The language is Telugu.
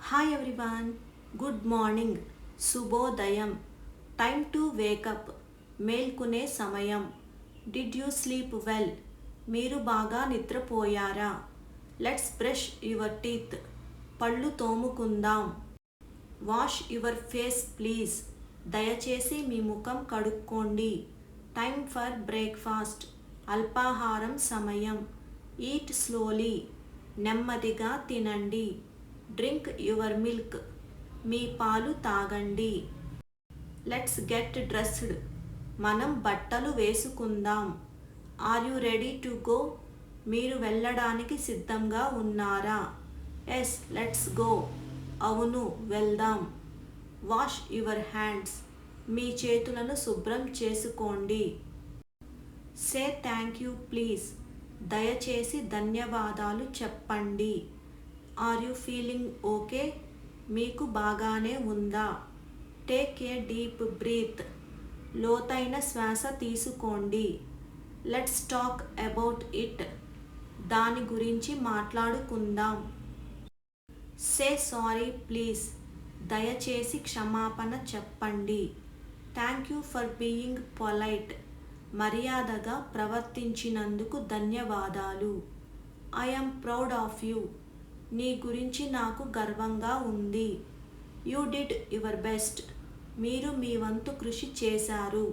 Hi everyone, good morning, శుభోదయం, time to wake up, మేల్కునే సమయం. Did you sleep well? మీరు బాగా నిద్రపోయారా? Let's brush your teeth, పళ్ళు తోముకుందాం. Wash your face please, దయచేసి మీ ముఖం కడుక్కోండి. Time for breakfast, అల్పాహారం సమయం. Eat slowly, నెమ్మదిగా తినండి. డ్రింక్ యువర్ మిల్క్, మీ పాలు తాగండి. లెట్స్ గెట్ డ్రెస్డ్, మనం బట్టలు వేసుకుందాం. Are you ready to go, మీరు వెళ్ళడానికి సిద్ధంగా ఉన్నారా? ఎస్ లెట్స్ గో, అవును వెళ్దాం. వాష్ యువర్ హ్యాండ్స్, మీ చేతులను శుభ్రం చేసుకోండి. సే థ్యాంక్ యూ ప్లీజ్, దయచేసి ధన్యవాదాలు చెప్పండి. ఆర్ యూ ఫీలింగ్ ఓకే, మీకు బాగానే ఉందా? టేక్ ఏ డీప్ బ్రీత్, లోతైన శ్వాస తీసుకోండి. లెట్స్ టాక్ అబౌట్ ఇట్, దాని గురించి మాట్లాడుకుందాం. సే సారీ ప్లీజ్, దయచేసి క్షమాపణ చెప్పండి. Thank you for being polite, మర్యాదగా ప్రవర్తించినందుకు ధన్యవాదాలు. I am proud of you, నీ గురించి నాకు గర్వంగా ఉంది. యూ డిడ్ యువర్ బెస్ట్, మీరు మీ వంతు కృషి చేశారు.